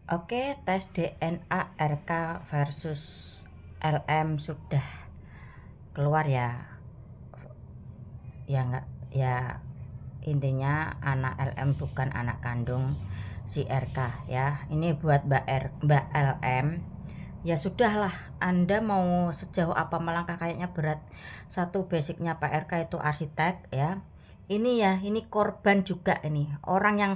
Oke, tes DNA RK versus LM sudah keluar ya. Ya enggak, ya intinya anak LM bukan anak kandung si RK ya. Ini buat Mbak LM. Ya sudahlah, Anda mau sejauh apa melangkah, kayaknya berat. Satu, basicnya Pak RK itu arsitek ya. Ini korban juga, ini orang yang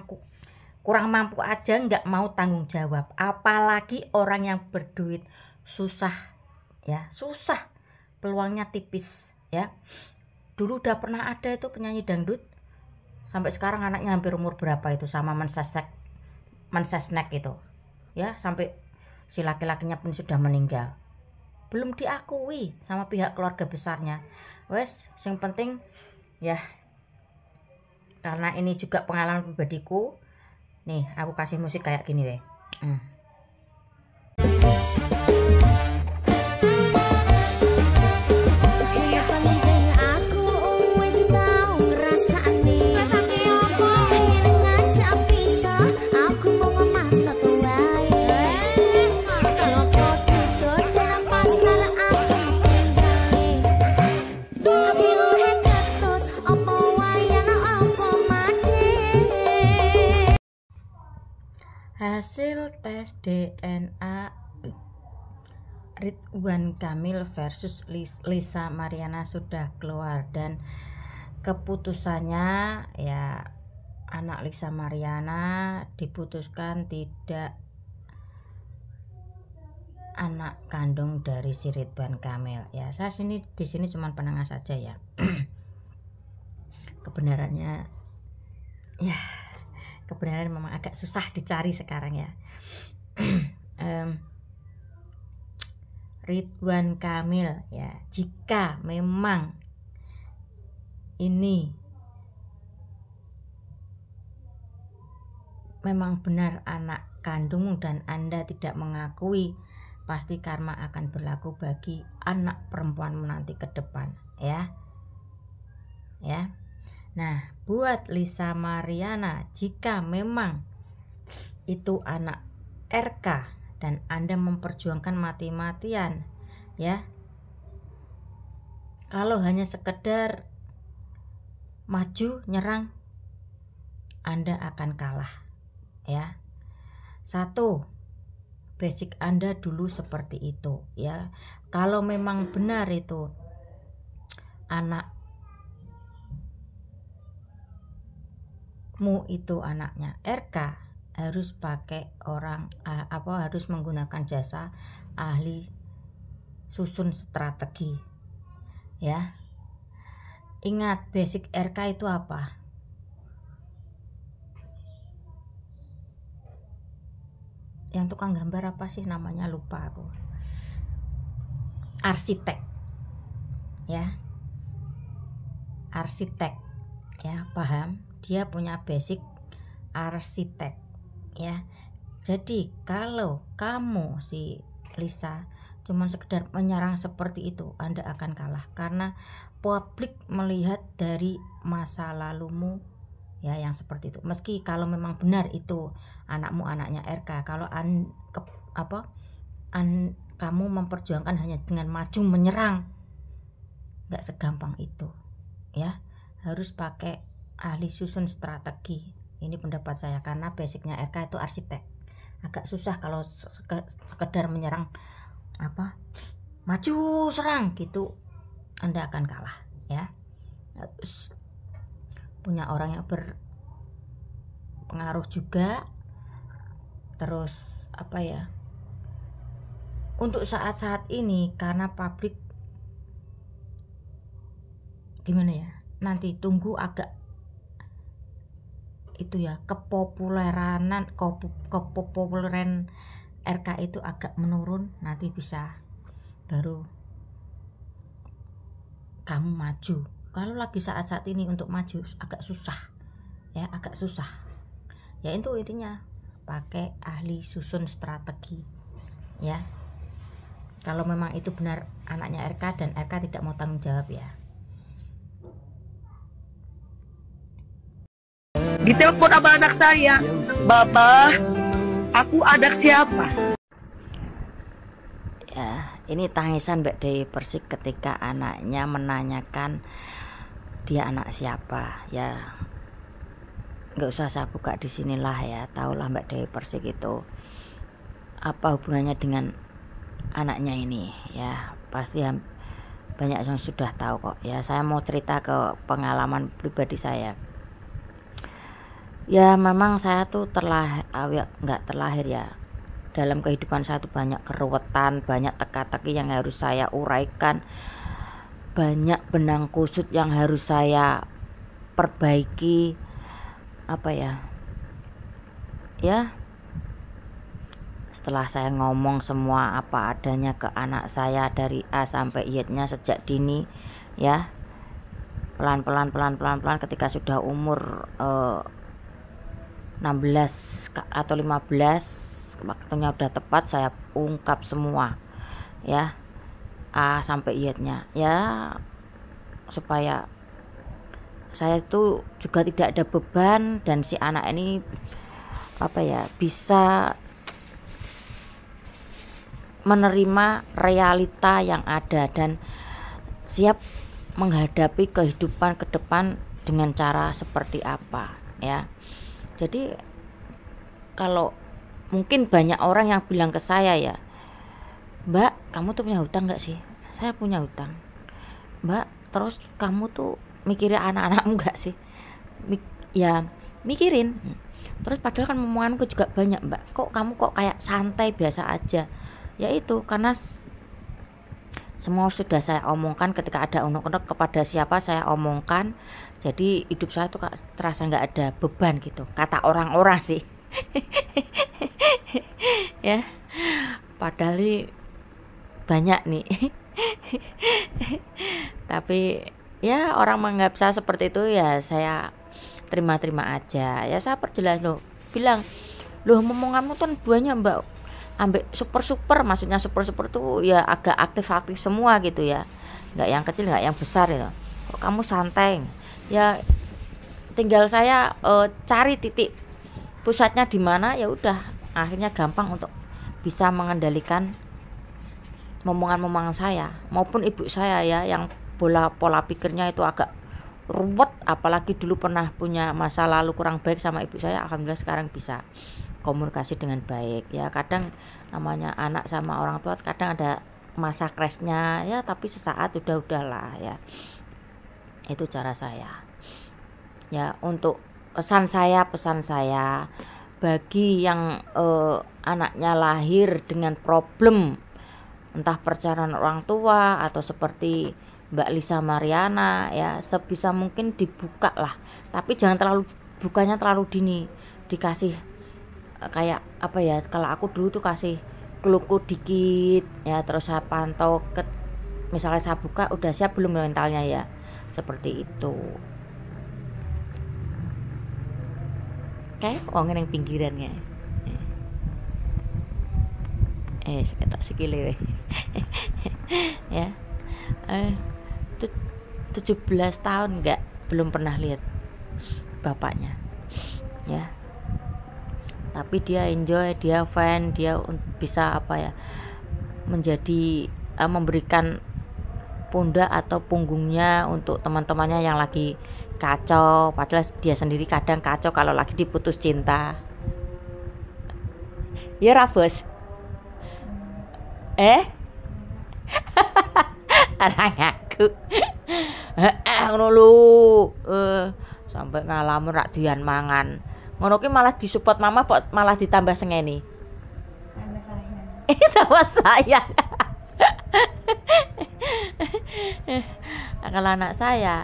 kurang mampu aja nggak mau tanggung jawab, apalagi orang yang berduit. Susah ya, susah, peluangnya tipis ya. Dulu udah pernah ada itu penyanyi dangdut, sampai sekarang anaknya hampir umur berapa itu, sama mensesnek itu ya, sampai si laki-lakinya pun sudah meninggal, belum diakui sama pihak keluarga besarnya. Wes, yang penting ya, karena ini juga pengalaman pribadiku nih, aku kasih musik kayak gini weh. Hasil tes DNA Ridwan Kamil versus Lisa Mariana sudah keluar, dan keputusannya ya, anak Lisa Mariana diputuskan tidak anak kandung dari si Ridwan Kamil ya. Saya di sini cuma penengah saja ya. Kebenarannya ya, kebenaran memang agak susah dicari sekarang ya. Ridwan Kamil ya, jika memang ini memang benar anak kandungmu dan Anda tidak mengakui, pasti karma akan berlaku bagi anak perempuanmu nanti ke depan ya. Nah, buat Lisa Mariana, jika memang itu anak RK dan Anda memperjuangkan mati-matian ya, kalau hanya sekedar maju nyerang, Anda akan kalah ya. Satu, basic Anda dulu seperti itu ya. Kalau memang benar itu anakmu itu anaknya RK, harus pakai harus menggunakan jasa ahli susun strategi ya. Ingat, basic RK itu apa? Yang tukang gambar apa sih namanya, lupa aku. Arsitek ya, arsitek ya, paham? Dia punya basic arsitek ya. Jadi kalau kamu si Lisa cuman sekedar menyerang seperti itu, Anda akan kalah, karena publik melihat dari masa lalumu ya yang seperti itu. Meski kalau memang benar itu anakmu anaknya RK, kalau kamu memperjuangkan hanya dengan maju menyerang, nggak segampang itu ya. Harus pakai ahli susun strategi. Ini pendapat saya, karena basicnya RK itu arsitek. Agak susah kalau sekedar menyerang maju serang gitu, Anda akan kalah ya. Terus punya orang yang berpengaruh juga. Terus untuk saat-saat ini, karena publik gimana ya, nanti tunggu agak itu ya, kepopuleran RK itu agak menurun, nanti bisa baru kamu maju. Kalau lagi saat-saat ini untuk maju agak susah ya, agak susah ya. Itu intinya pakai ahli susun strategi ya. Kalau memang itu benar anaknya RK dan RK tidak mau tanggung jawab ya. Ditelepon sama anak saya, Mama, Aku anak siapa? Ya, ini tangisan Mbak Dewi Persik ketika anaknya menanyakan dia anak siapa. Ya, nggak usah saya buka di sinilah ya, tahulah Mbak Dewi Persik itu apa hubungannya dengan anaknya ini ya, pasti banyak yang sudah tahu kok ya. Saya mau cerita ke pengalaman pribadi saya. Ya memang saya tuh nggak terlahir ya, dalam kehidupan saya tuh banyak keruwetan, banyak teka-teki yang harus saya uraikan, banyak benang kusut yang harus saya perbaiki, apa ya setelah saya ngomong semua apa adanya ke anak saya dari A sampai Y-nya sejak dini ya, pelan-pelan ketika sudah umur 16 atau 15, waktunya udah tepat, saya ungkap semua ya, A sampai Y-nya ya, supaya saya itu juga tidak ada beban dan si anak ini bisa menerima realita yang ada dan siap menghadapi kehidupan ke depan dengan cara seperti apa ya. Jadi kalau mungkin banyak orang yang bilang ke saya ya, Mbak kamu tuh punya hutang gak sih? Saya punya hutang. Mbak terus kamu tuh mikirin anak-anakmu gak sih? Ya mikirin. Terus padahal kan omonganku juga banyak, Mbak, kok kamu kok kayak santai biasa aja. Ya itu karena semua sudah saya omongkan, ketika ada unek-unek kepada siapa saya omongkan, jadi hidup saya tuh terasa nggak ada beban gitu, kata orang-orang sih. Ya padahal banyak nih. Tapi ya orang menganggap saya seperti itu ya, saya terima-terima aja ya. Saya perjelas bilang loh omonganmu tuh banyak Mbak, ambek super maksudnya super tuh ya agak aktif semua gitu ya, nggak yang kecil nggak yang besar ya. Kok kamu santai ya, tinggal saya cari titik pusatnya di mana, ya udah akhirnya gampang untuk bisa mengendalikan omongan saya maupun ibu saya ya, yang pola pikirnya itu agak ruwet, apalagi dulu pernah punya masa lalu kurang baik sama ibu saya. Alhamdulillah sekarang bisa komunikasi dengan baik ya. Kadang namanya anak sama orang tua kadang ada masa crashnya ya, tapi sesaat udahlah ya. Itu cara saya ya. Untuk pesan saya bagi yang anaknya lahir dengan problem entah perceraian orang tua atau seperti Mbak Lisa Mariana ya, sebisa mungkin dibuka lah, tapi jangan bukanya terlalu dini, dikasih kayak kalau aku dulu tuh kasih keluku dikit ya, terus saya pantau misalnya saya buka udah siap belum mentalnya ya, seperti itu. Kayak wong yang pinggirannya sekitar sikile ya 17 tahun belum pernah lihat bapaknya ya, tapi dia enjoy, dia fun, dia bisa menjadi memberikan pundak atau punggungnya untuk teman-temannya yang lagi kacau, padahal dia sendiri kadang kacau kalau lagi diputus cinta ya. Rabos orang aku ngono lho, sampai ngalamun rak dian mangan ngono ki, malah disupport mama kok malah ditambah sengeni. Tambah sayang. Kalau anak saya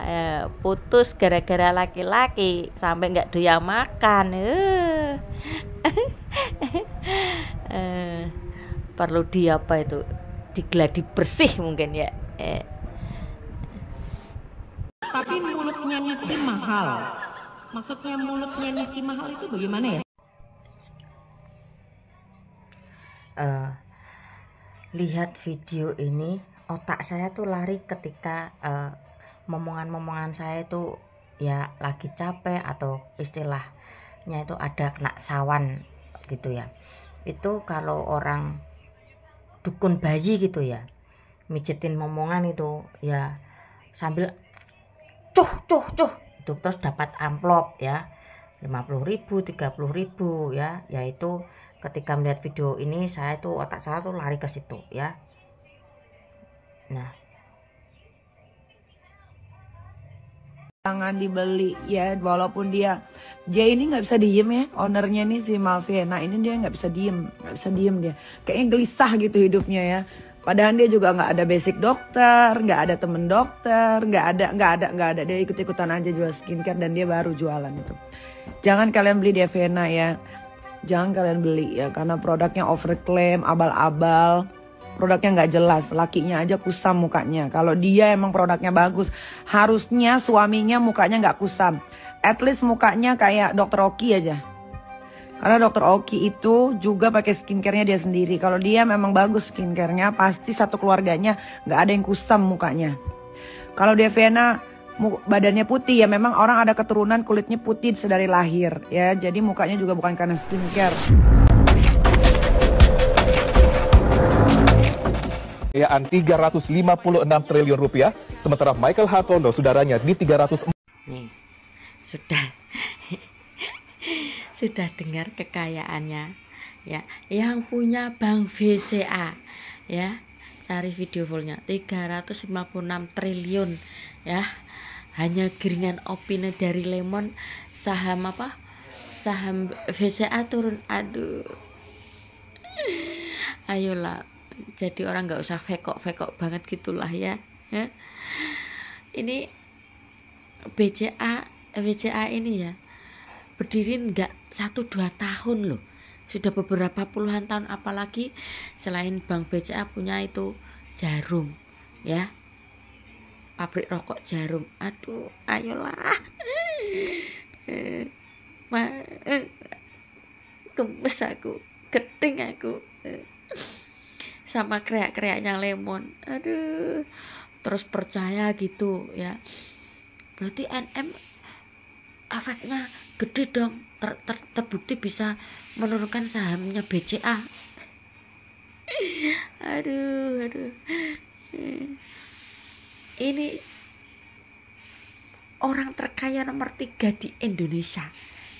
putus gara-gara laki-laki sampai nggak doyan makan, perlu digeladi bersih mungkin ya. Tapi mulutnya Niki mahal. Maksudnya mulutnya Niki mahal itu bagaimana ya? Lihat video ini otak saya tuh lari ketika momongan saya itu ya lagi capek atau istilahnya itu ada kena sawan gitu ya. Itu kalau orang dukun bayi gitu ya, mijitin momongan itu ya sambil cuh itu, terus dapat amplop ya 50.000, 30.000 ya. Yaitu ketika melihat video ini saya tuh otak saya tuh lari ke situ ya. Nah, jangan dibeli ya, walaupun dia ini nggak bisa diem ya, ownernya nih si Malvina ini, dia nggak bisa diem dia, kayaknya gelisah gitu hidupnya ya. Padahal dia juga nggak ada basic dokter, nggak ada temen dokter, nggak ada, dia ikut-ikutan aja jual skincare dan dia baru jualan itu. Jangan kalian beli Devena ya, jangan kalian beli ya, karena produknya overclaim, abal-abal. Produknya nggak jelas, lakinya aja kusam mukanya. Kalau dia emang produknya bagus, harusnya suaminya mukanya nggak kusam. At least mukanya kayak Dr. Oki aja. Karena Dr. Oki itu juga pakai skincare-nya dia sendiri. Kalau dia memang bagus skincare-nya, pasti satu keluarganya nggak ada yang kusam mukanya. Kalau Devena badannya putih ya, memang orang ada keturunan kulitnya putih sedari lahir ya. Jadi mukanya juga bukan karena skincare. Kekayaan 356 triliun rupiah, sementara Michael Hartono saudaranya di 300. nih sudah dengar kekayaannya ya, yang punya Bank BCA ya, cari video fullnya 356 triliun ya. Hanya giringan opini dari Lemon, saham BCA turun. Aduh, ayolah, jadi orang nggak usah fekok banget gitulah ya. Ini BCA ini ya berdiri nggak 1-2 tahun loh, sudah beberapa puluhan tahun. Apalagi selain Bank BCA punya itu Jarum ya, pabrik rokok Jarum. Aduh, ayolah, gemes aku, gedeng aku sama kreak-kreaknya Lemon. Aduh, terus percaya gitu ya, berarti NM efeknya gede dong, terbukti bisa menurunkan sahamnya BCA. aduh ini orang terkaya nomor 3 di Indonesia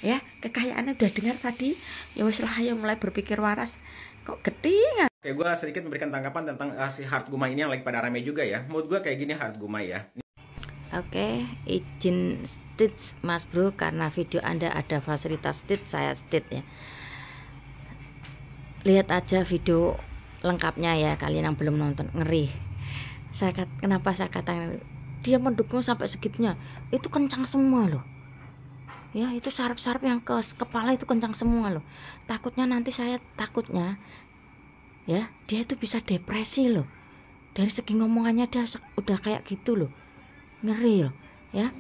ya. Kekayaannya udah dengar tadi ya, wes lah, ayo mulai berpikir waras. Kok gede? Oke, gue sedikit memberikan tanggapan tentang si Heart Gumai ini yang lagi pada rame juga ya. Menurut gue kayak gini Heart Gumai ya. Oke, izin stitch Mas Bro, karena video Anda ada fasilitas stitch, saya stitch ya. Lihat aja video lengkapnya ya, kalian yang belum nonton. Ngeri. Kenapa saya katakan dia mendukung sampai segitunya? Itu kencang semua loh. Ya, itu saraf-saraf yang ke kepala itu kencang semua loh. Takutnya ya, dia itu bisa depresi loh. Dari segi ngomongannya dia udah kayak gitu loh. Ngeri loh ya.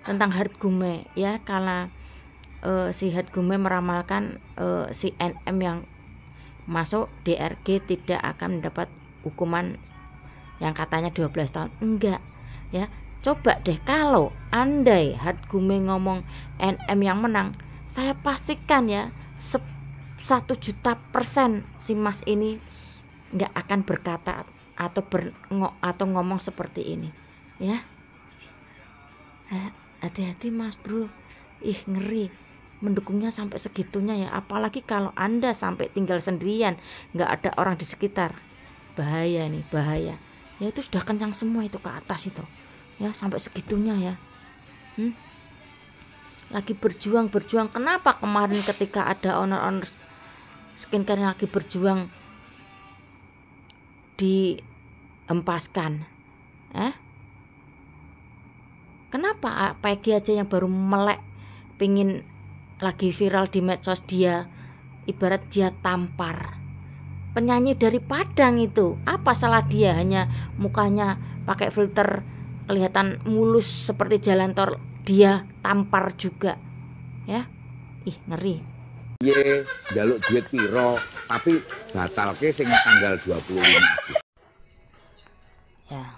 Tentang Heart Gumai ya, karena si Heart Gumai meramalkan si NM yang masuk DRG tidak akan mendapat hukuman yang katanya 12 tahun. Enggak ya. Coba deh kalau andai Heart Gumai ngomong NM yang menang, saya pastikan ya 1.000.000% si Mas ini nggak akan berkata atau ngomong seperti ini ya. Hati-hati Mas Bro, ngeri mendukungnya sampai segitunya ya. Apalagi kalau Anda sampai tinggal sendirian, nggak ada orang di sekitar, bahaya nih, bahaya ya. Itu sudah kencang semua itu ke atas itu ya, sampai segitunya ya. Lagi berjuang. Kenapa kemarin ketika ada owner skincare yang lagi berjuang dihempaskan? Kenapa Peggy aja yang baru melek pingin lagi viral di medsos, dia ibarat dia tampar penyanyi dari Padang itu. Apa salah dia? Hanya mukanya pakai filter kelihatan mulus seperti jalan tol, dia tampar juga ya. Ngeri. Ye, jaluk duit piro, tapi batalke sing tanggal 25. Ya,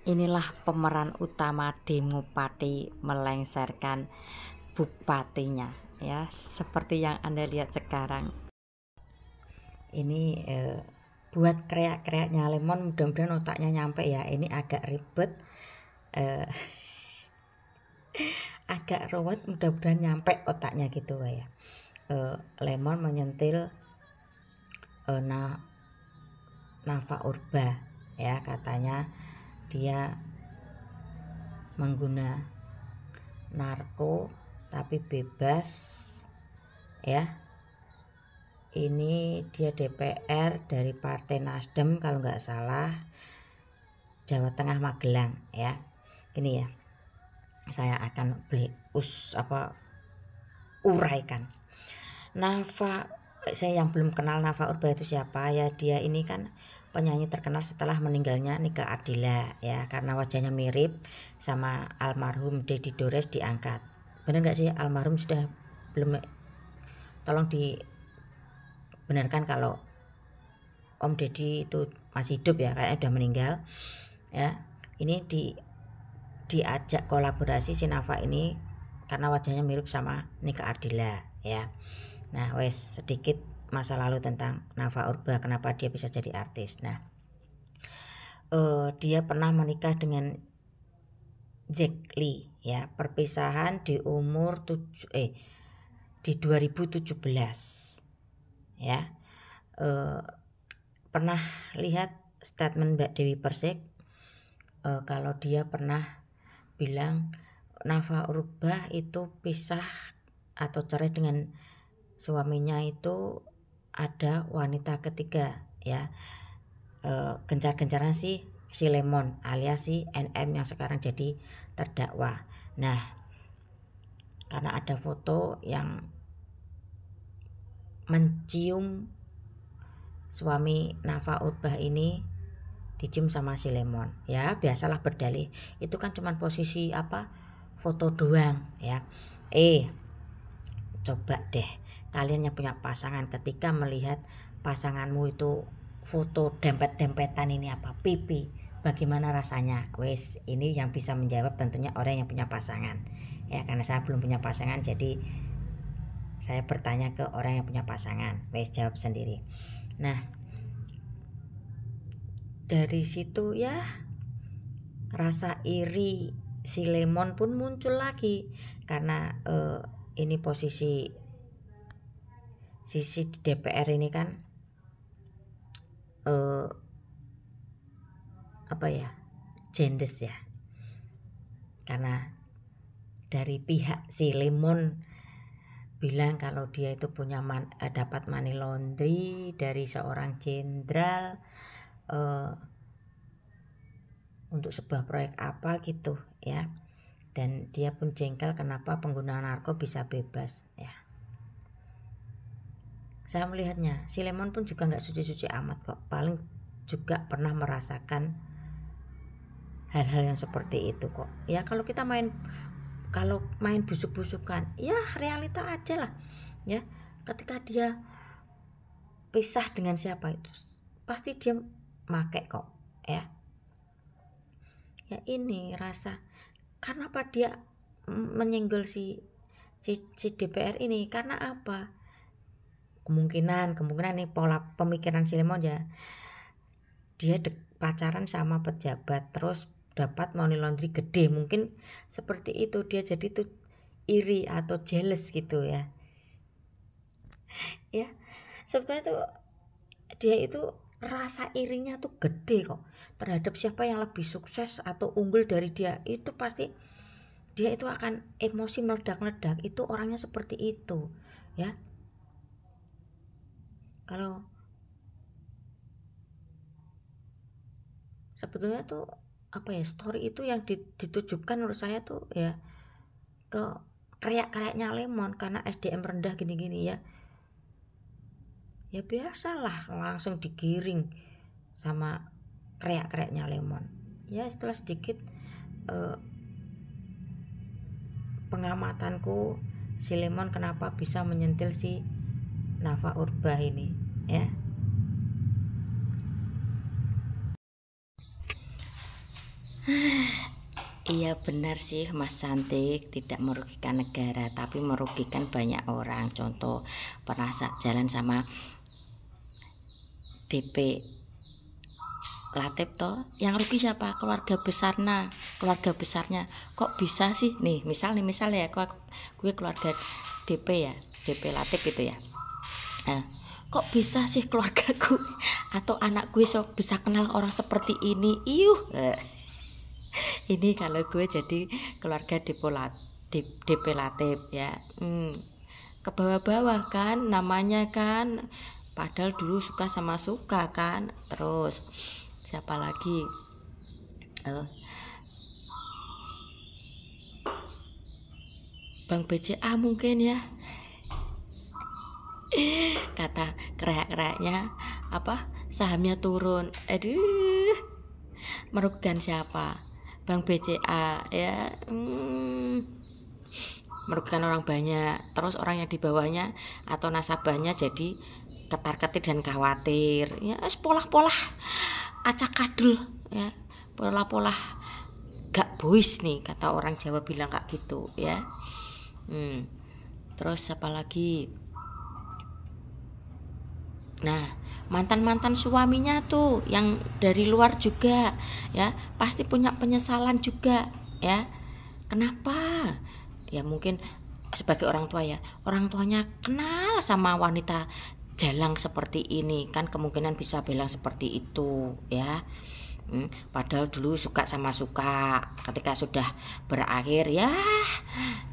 inilah pemeran utama demo Pati melengsarkan bupatinya. ya, seperti yang Anda lihat sekarang. Ini buat kreak-kreaknya Lemon, mudah-mudahan otaknya nyampe ya. Ini agak ribet, agak ruwet, mudah-mudahan nyampe otaknya gitu ya. Lemon menyentil Nafa Urba ya, katanya dia mengguna narko tapi bebas ya. Ini dia DPR dari Partai Nasdem kalau nggak salah, Jawa Tengah Magelang ya. Ini ya, saya akan uraikan. Nafa, saya yang belum kenal Nafa Urba itu siapa ya, dia ini kan penyanyi terkenal setelah meninggalnya Nika Ardila ya, karena wajahnya mirip sama almarhum Deddy Dores diangkat. Bener nggak sih almarhum sudah belum? Tolong dibenarkan kalau Om Deddy itu masih hidup ya, kayaknya udah meninggal ya. Ini diajak kolaborasi si Nafa ini karena wajahnya mirip sama Nika Ardila ya. Nah, sedikit masa lalu tentang Nafa Urba, kenapa dia bisa jadi artis. Nah, dia pernah menikah dengan Jack Lee ya, perpisahan di umur di 2017 ya. Pernah lihat statement Mbak Dewi Persik kalau dia pernah bilang Nafa Urba itu pisah atau cerai dengan suaminya itu ada wanita ketiga ya. Gencar-gencaran si Lemon alias si NM yang sekarang jadi terdakwa. Nah, karena ada foto yang mencium suami Nafa Urba ini dicium sama si Lemon ya, biasalah berdalih itu kan cuman posisi foto doang ya. Coba deh kalian yang punya pasangan, ketika melihat pasanganmu itu foto dempet-dempetan ini pipi, bagaimana rasanya? Ini yang bisa menjawab tentunya orang yang punya pasangan ya, karena saya belum punya pasangan jadi saya bertanya ke orang yang punya pasangan. Jawab sendiri. Nah, dari situ ya rasa iri si Lemon pun muncul lagi karena ini posisi sisi DPR ini kan jendes ya, karena dari pihak si Lemon bilang kalau dia itu punya dapat money laundry dari seorang jenderal untuk sebuah proyek gitu ya, dan dia pun jengkel kenapa pengguna narko bisa bebas ya. Saya melihatnya si Lemon pun juga nggak suci-suci amat kok, paling juga pernah merasakan hal-hal yang seperti itu kok ya. Kalau kita main busuk-busukan ya realita aja lah ya, ketika dia pisah dengan siapa itu pasti dia make kok ya. Ya ini rasa kenapa dia menyenggol si DPR ini, karena apa? Kemungkinan nih pola pemikiran si Lemon ya, dia pacaran sama pejabat terus dapat money laundry gede, mungkin seperti itu dia jadi tuh iri atau jealous gitu ya. Ya sebetulnya tuh dia itu rasa irinya tuh gede kok terhadap siapa yang lebih sukses atau unggul dari dia, itu pasti dia itu akan emosi meledak-ledak. Itu orangnya seperti itu ya. Kalau sebetulnya tuh story itu yang ditujukan menurut saya tuh ya ke kreak-kreaknya Lemon karena SDM rendah gini-gini ya. Ya biasalah langsung digiring sama kreak-kreaknya Lemon ya. Setelah sedikit pengamatanku si Lemon kenapa bisa menyentil si Nafa Urba ini ya. Iya benar sih Mas Cantik, tidak merugikan negara tapi merugikan banyak orang. Contoh pernah jalan sama DP Latif toh, yang rugi siapa? Keluarga besarnya. Kok bisa sih? Nih misal ya, gue keluarga DP ya, DP Latif itu ya. Kok bisa sih keluargaku atau anak gue bisa kenal orang seperti ini? Ini kalau gue jadi keluarga DP Latif ya, ke bawah-bawah kan namanya kan, padahal dulu suka sama suka kan. Terus siapa lagi? Bang BCA mungkin ya, kata kerak-keraknya apa, sahamnya turun. Aduh, merugikan siapa? Bang BCA ya, merugikan orang banyak. Terus orang yang di bawahnya atau nasabahnya jadi ketar-ketir dan khawatir ya, polah-polah acak kadul ya, pola-pola gak boys nih, kata orang Jawa bilang kayak gitu ya. Terus apa lagi? Nah, mantan suaminya tuh yang dari luar juga ya, pasti punya penyesalan juga ya. Kenapa? Ya mungkin sebagai orang tua ya, orang tuanya kenal sama wanita jalang seperti ini kan, kemungkinan bisa bilang seperti itu ya. Padahal dulu suka sama suka, ketika sudah berakhir ya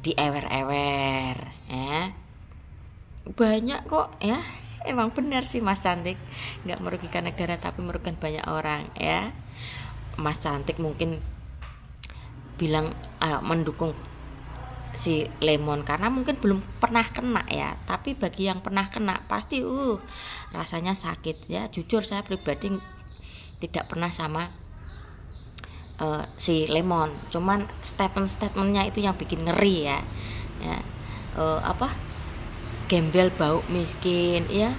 diewer-ewer ya. Banyak kok ya. Emang benar sih Mas Cantik, nggak merugikan negara tapi merugikan banyak orang ya. Mas Cantik mungkin bilang mendukung si Lemon karena mungkin belum pernah kena ya, tapi bagi yang pernah kena pasti rasanya sakit ya. Jujur saya pribadi tidak pernah sama si Lemon, cuman statementnya itu yang bikin ngeri ya. Gembel bau miskin ya,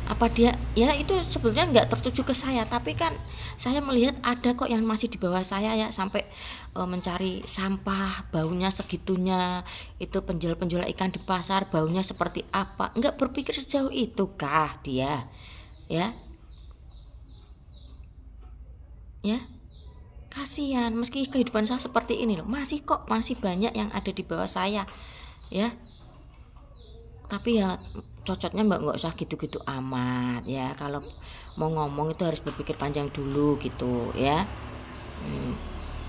apa dia ya, itu sebetulnya nggak tertuju ke saya, tapi kan saya melihat ada kok yang masih di bawah saya ya, sampai mencari sampah baunya segitunya, itu penjual ikan di pasar baunya seperti apa, nggak berpikir sejauh itu kah dia ya. Kasihan, meski kehidupan saya seperti ini loh, masih banyak yang ada di bawah saya ya. Tapi ya cocoknya nggak usah gitu-gitu amat ya, kalau mau ngomong itu harus berpikir panjang dulu gitu ya.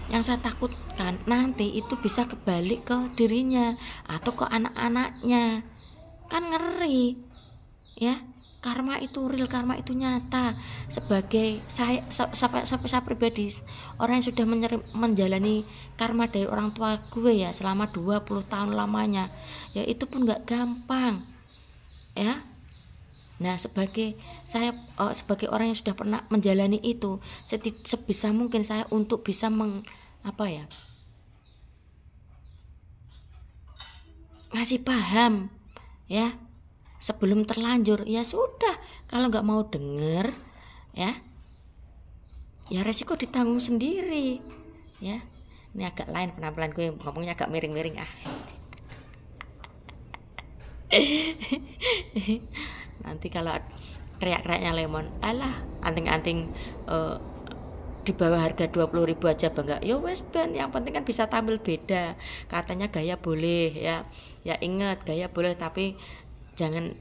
Yang saya takutkan nanti itu bisa kebalik ke dirinya atau ke anak-anaknya, kan ngeri ya. Karma itu real, karma itu nyata. Sebagai saya pribadi, orang yang sudah menjalani karma dari orang tua gue ya selama 20 tahun lamanya ya, itu pun nggak gampang ya. Nah sebagai orang yang sudah pernah menjalani itu, sebisa mungkin saya untuk bisa ngasih paham ya, sebelum terlanjur. Ya sudah, kalau nggak mau denger ya resiko ditanggung sendiri ya. Ini agak lain penampilan gue, ngomongnya agak miring-miring nanti kalau teriak-teriaknya Lemon, alah anting-anting di bawah harga 20.000 aja bangga, yo wes ben, yang penting kan bisa tampil beda. Katanya gaya boleh ya ingat, gaya boleh tapi jangan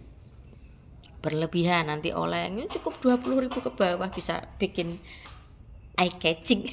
berlebihan, nanti oleng. Cukup 20.000 ke bawah bisa bikin eye catching.